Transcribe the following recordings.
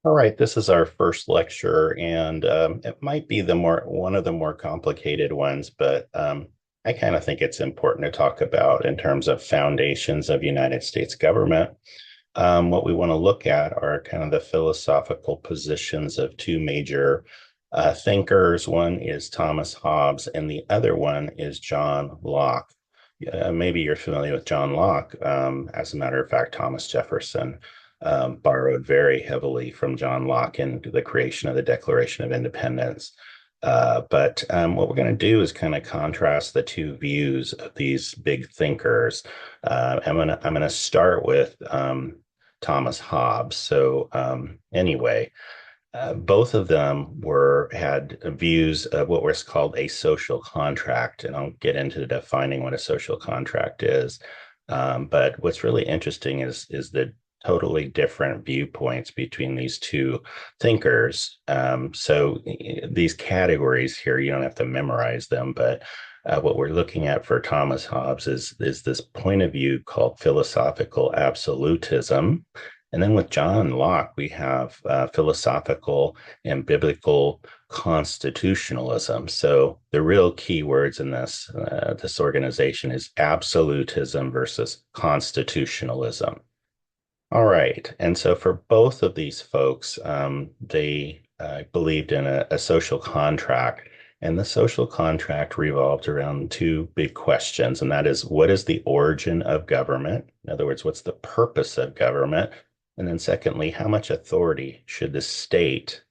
All right, this is our first lecture, and it might be one of the more complicated ones, but I kind of think it's important to talk about in terms of foundations of United States government. What we want to look at are kind of the philosophical positions of two major thinkers. One is Thomas Hobbes, and the other one is John Locke. Maybe you're familiar with John Locke. As a matter of fact, Thomas Jefferson borrowed very heavily from John Locke in the creation of the Declaration of Independence. But what we're going to do is kind of contrast the two views of these big thinkers. I'm gonna start with Thomas Hobbes. Both of them were had views of what was called a social contract, and I'll get into defining what a social contract is. But what's really interesting is the totally different viewpoints between these two thinkers. These categories here, you don't have to memorize them, but what we're looking at for Thomas Hobbes is this point of view called philosophical absolutism. And then with John Locke, we have philosophical and biblical constitutionalism. So the real key words in this organization is absolutism versus constitutionalism. All right. And so for both of these folks, they believed in a social contract. And the social contract revolved around two big questions. And that is, what is the origin of government? In other words, what's the purpose of government? And then secondly, how much authority should the state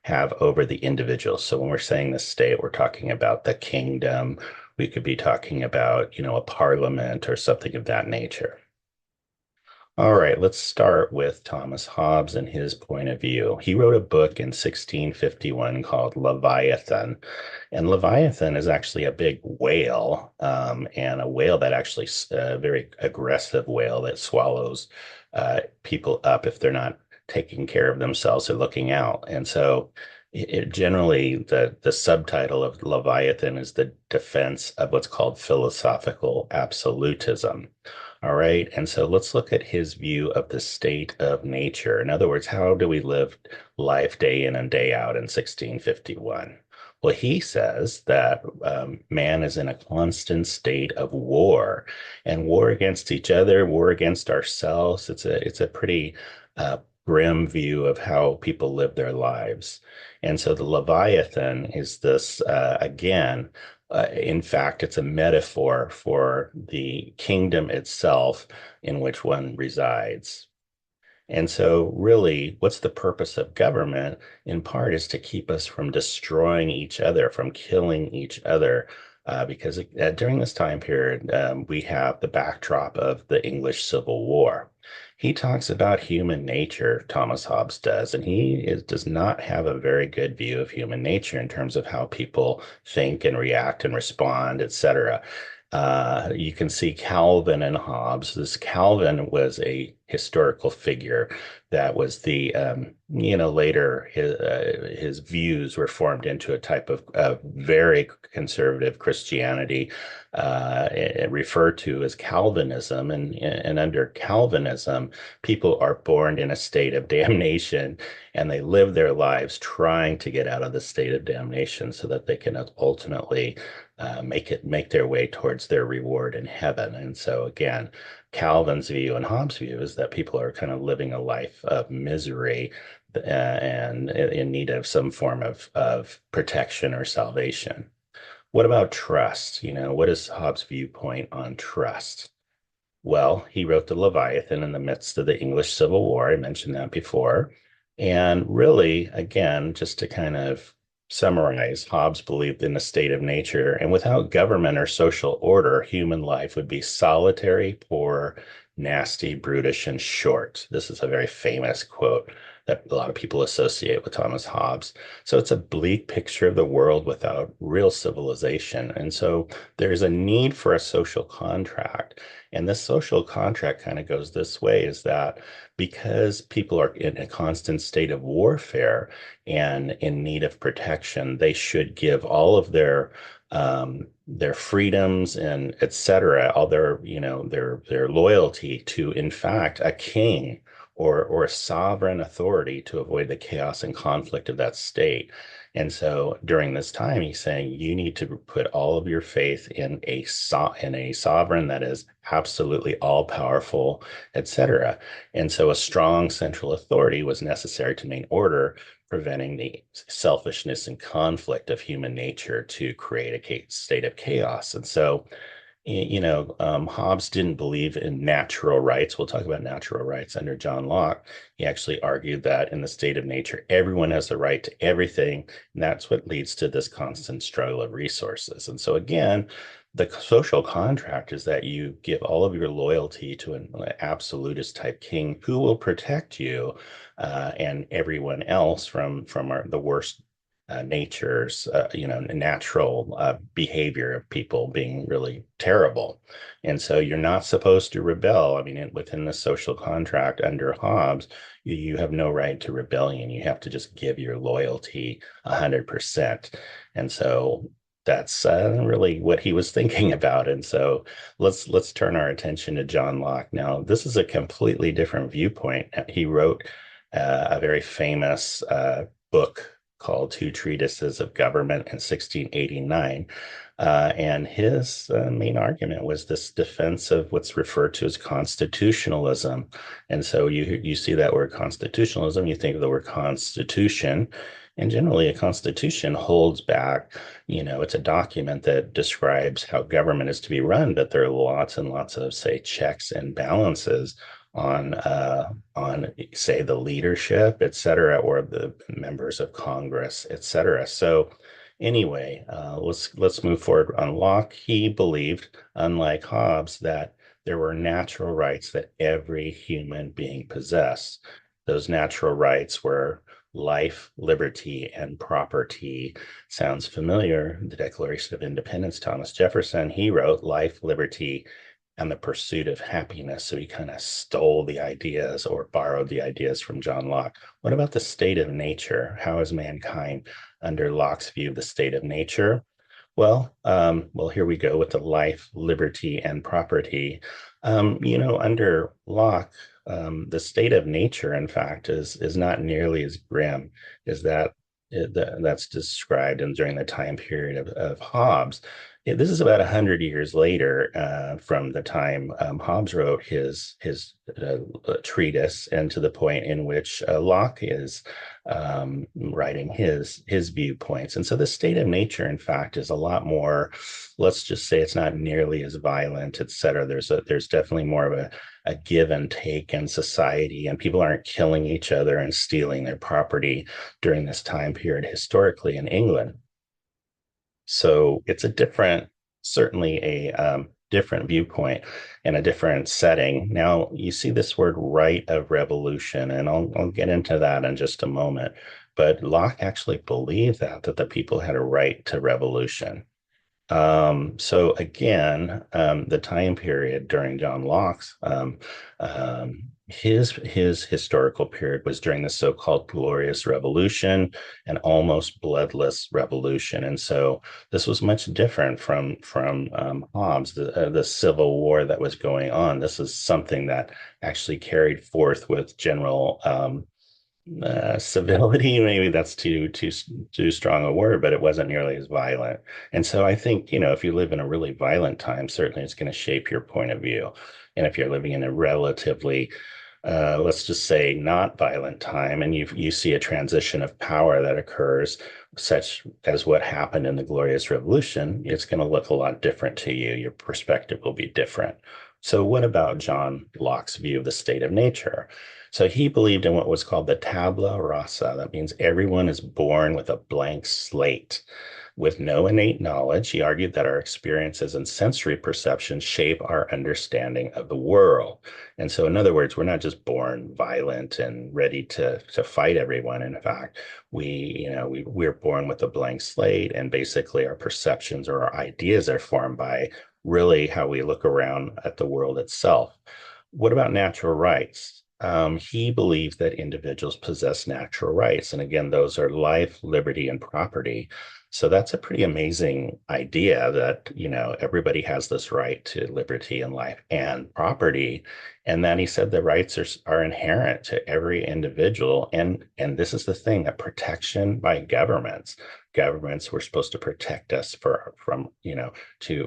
have over the individual? So when we're saying the state, we're talking about the kingdom. We could be talking about, a parliament or something of that nature. All right, let's start with Thomas Hobbes and his point of view. He wrote a book in 1651 called Leviathan. And Leviathan is actually a big whale, and a whale that actually, a very aggressive whale that swallows people up if they're not taking care of themselves or looking out. And so generally, the subtitle of Leviathan is the defense of what's called philosophical absolutism. All right. And so let's look at his view of the state of nature. In other words, how do we live life day in and day out in 1651? Well, he says that man is in a constant state of war, and war against each other, war against ourselves. It's a pretty grim view of how people live their lives. And so the Leviathan is this, again, in fact, it's a metaphor for the kingdom itself in which one resides. And so, really, what's the purpose of government? In part, is to keep us from destroying each other, from killing each other. Because during this time period, we have the backdrop of the English Civil War. He talks about human nature, Thomas Hobbes does, and does not have a very good view of human nature in terms of how people think and react and respond, etc. You can see Calvin and Hobbes. This Calvin was a historical figure that was later his views were formed into a type of very conservative Christianity, referred to as Calvinism. And under Calvinism, people are born in a state of damnation, and they live their lives trying to get out of the state of damnation so that they can ultimately make their way towards their reward in heaven. And so again, Calvin's view and Hobbes' view is that people are kind of living a life of misery and in need of some form of protection or salvation. What about trust? What is Hobbes' viewpoint on trust? Well, he wrote the Leviathan in the midst of the English Civil War. I mentioned that before. And really, again, just to kind of summarize, Hobbes believed in a state of nature, and without government or social order, human life would be solitary, poor, nasty, brutish, and short. This is a very famous quote that a lot of people associate with Thomas Hobbes. So it's a bleak picture of the world without real civilization. And so there's a need for a social contract. And this social contract kind of goes this way, is that because people are in a constant state of warfare and in need of protection, they should give all of their freedoms and etc., all their loyalty to, in fact, a king or a sovereign authority to avoid the chaos and conflict of that state. And so during this time, he's saying you need to put all of your faith in a sovereign that is absolutely all powerful, etc. And so a strong central authority was necessary to maintain order, preventing the selfishness and conflict of human nature to create a state of chaos. And so Hobbes didn't believe in natural rights. We'll talk about natural rights under John Locke. He actually argued that in the state of nature, everyone has the right to everything. And that's what leads to this constant struggle of resources. And so, again, the social contract is that you give all of your loyalty to an absolutist type king who will protect you and everyone else from the worst nature's natural behavior of people being really terrible. And so you're not supposed to rebel. I mean, within the social contract under Hobbes, you have no right to rebellion. You have to just give your loyalty 100%. And so that's really what he was thinking about. And so let's turn our attention to John Locke. Now, this is a completely different viewpoint. He wrote a very famous book called Two Treatises of Government in 1689. And his main argument was this defense of what's referred to as constitutionalism. And so you see that word constitutionalism, you think of the word constitution. And generally, a constitution holds back, it's a document that describes how government is to be run, but there are lots and lots of, say, checks and balances on say the leadership, et cetera, or the members of Congress, et cetera. So anyway, let's move forward on Locke. He believed, unlike Hobbes, that there were natural rights that every human being possessed. Those natural rights were life, liberty, and property. Sounds familiar. The Declaration of Independence, Thomas Jefferson, he wrote life, liberty, and the pursuit of happiness. So he kind of stole the ideas or borrowed the ideas from John Locke. What about the state of nature? How is mankind under Locke's view of the state of nature? Well, here we go with the life, liberty, and property. Under Locke, the state of nature, in fact, is not nearly as grim as that's described during the time period of Hobbes. This is about 100 years later from the time Hobbes wrote his treatise, and to the point in which Locke is writing his viewpoints. And so the state of nature, in fact, is a lot more. Let's just say it's not nearly as violent, et cetera. There's definitely more of a give and take in society, and people aren't killing each other and stealing their property during this time period historically in England. So it's certainly a different viewpoint and a different setting. Now, you see this word right of revolution, and I'll get into that in just a moment. But Locke actually believed that the people had a right to revolution. So again, the time period during John Locke's his historical period was during the so-called Glorious Revolution, an almost bloodless revolution, and so this was much different from Hobbes, the Civil War that was going on. This is something that actually carried forth with general civility. Maybe that's too strong a word, but it wasn't nearly as violent. And so I think, if you live in a really violent time, certainly it's going to shape your point of view. And if you're living in a relatively let's just say not violent time, and you see a transition of power that occurs, such as what happened in the Glorious Revolution, it's going to look a lot different to you. Your perspective will be different. So what about John Locke's view of the state of nature? So he believed in what was called the tabula rasa. That means everyone is born with a blank slate. With no innate knowledge, he argued that our experiences and sensory perceptions shape our understanding of the world. And so, in other words, we're not just born violent and ready to fight everyone. In fact, we're born with a blank slate, and basically our perceptions or our ideas are formed by really how we look around at the world itself. What about natural rights? He believed that individuals possess natural rights. And again, those are life, liberty, and property. So that's a pretty amazing idea that, everybody has this right to liberty and life and property. And then he said the rights are inherent to every individual. And this is the thing, that protection by governments were supposed to protect us from,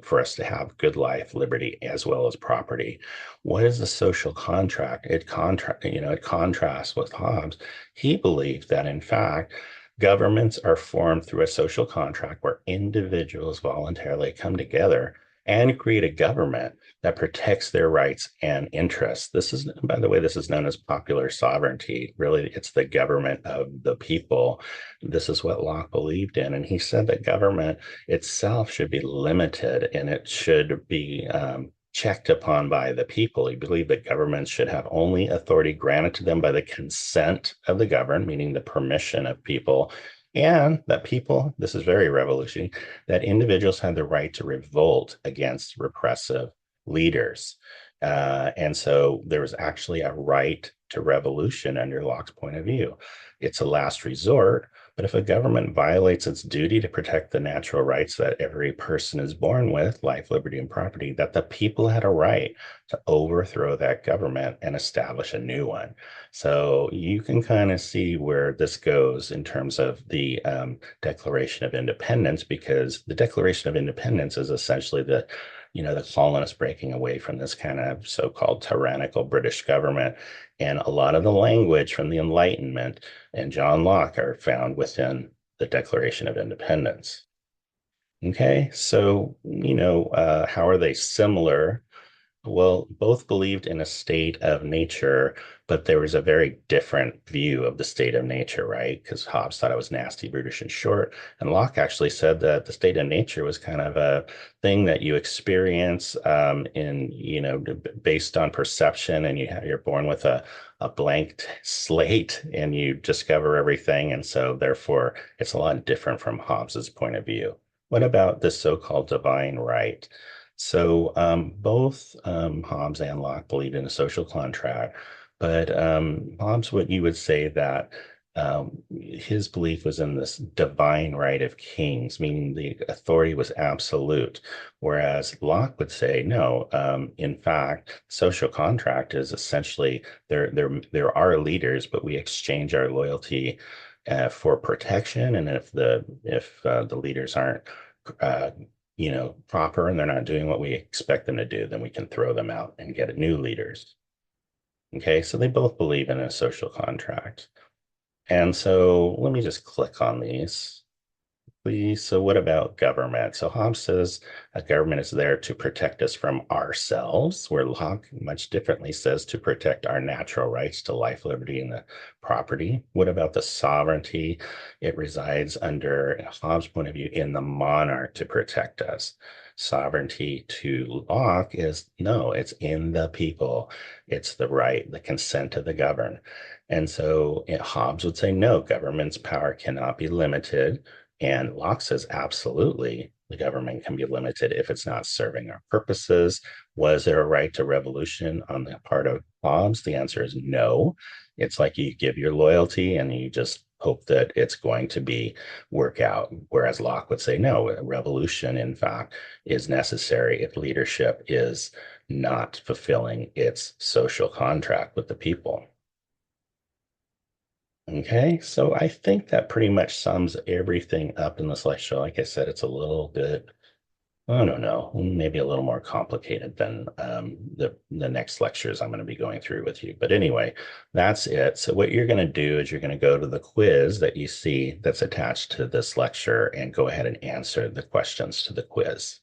for us to have good life, liberty, as well as property. What is the social contract? It contrasts with Hobbes. He believed that in fact, governments are formed through a social contract where individuals voluntarily come together and create a government that protects their rights and interests. This is, by the way, this is known as popular sovereignty. Really, it's the government of the people. This is what Locke believed in. And he said that government itself should be limited and it should be checked upon by the people. He believed that governments should have only authority granted to them by the consent of the governed, meaning the permission of people, and that people, this is very revolutionary, that individuals had the right to revolt against repressive leaders. And so there was actually a right to revolution under Locke's point of view. It's a last resort, but if a government violates its duty to protect the natural rights that every person is born with, life, liberty, and property, that the people had a right to overthrow that government and establish a new one. So you can kind of see where this goes in terms of the Declaration of Independence, because the Declaration of Independence is essentially the colonists breaking away from this kind of so-called tyrannical British government. And a lot of the language from the Enlightenment and John Locke are found within the Declaration of Independence. Okay, so, how are they similar? Well, both believed in a state of nature, but there was a very different view of the state of nature, right? Because Hobbes thought it was nasty, brutish, and short. And Locke actually said that the state of nature was kind of a thing that you experience based on perception, and you're born with a blank slate and you discover everything. And so therefore, it's a lot different from Hobbes's point of view. What about the so-called divine right? So both Hobbes and Locke believed in a social contract, but Hobbes, what you would say that his belief was in this divine right of kings, meaning the authority was absolute, whereas Locke would say no. In fact, social contract is essentially there are leaders, but we exchange our loyalty for protection, and if the leaders aren't uh, proper and they're not doing what we expect them to do, then we can throw them out and get new leaders. Okay, so they both believe in a social contract. And so let me just click on these, please. So what about government? So Hobbes says a government is there to protect us from ourselves, where Locke much differently says to protect our natural rights to life, liberty, and the property. What about the sovereignty? It resides under Hobbes' point of view in the monarch to protect us. Sovereignty to Locke is no, it's in the people. It's the right, the consent of the governed. And so Hobbes would say, no, government's power cannot be limited. And Locke says, absolutely, the government can be limited if it's not serving our purposes. Was there a right to revolution on the part of Hobbes? The answer is no. It's like you give your loyalty and you just hope that it's going to be work out. Whereas Locke would say, no, a revolution, in fact, is necessary if leadership is not fulfilling its social contract with the people. Okay, so I think that pretty much sums everything up in this lecture. Like I said, it's a little bit, I don't know, maybe a little more complicated than the next lectures I'm going to be going through with you. But anyway, that's it. So what you're going to do is you're going to go to the quiz that you see that's attached to this lecture and go ahead and answer the questions to the quiz.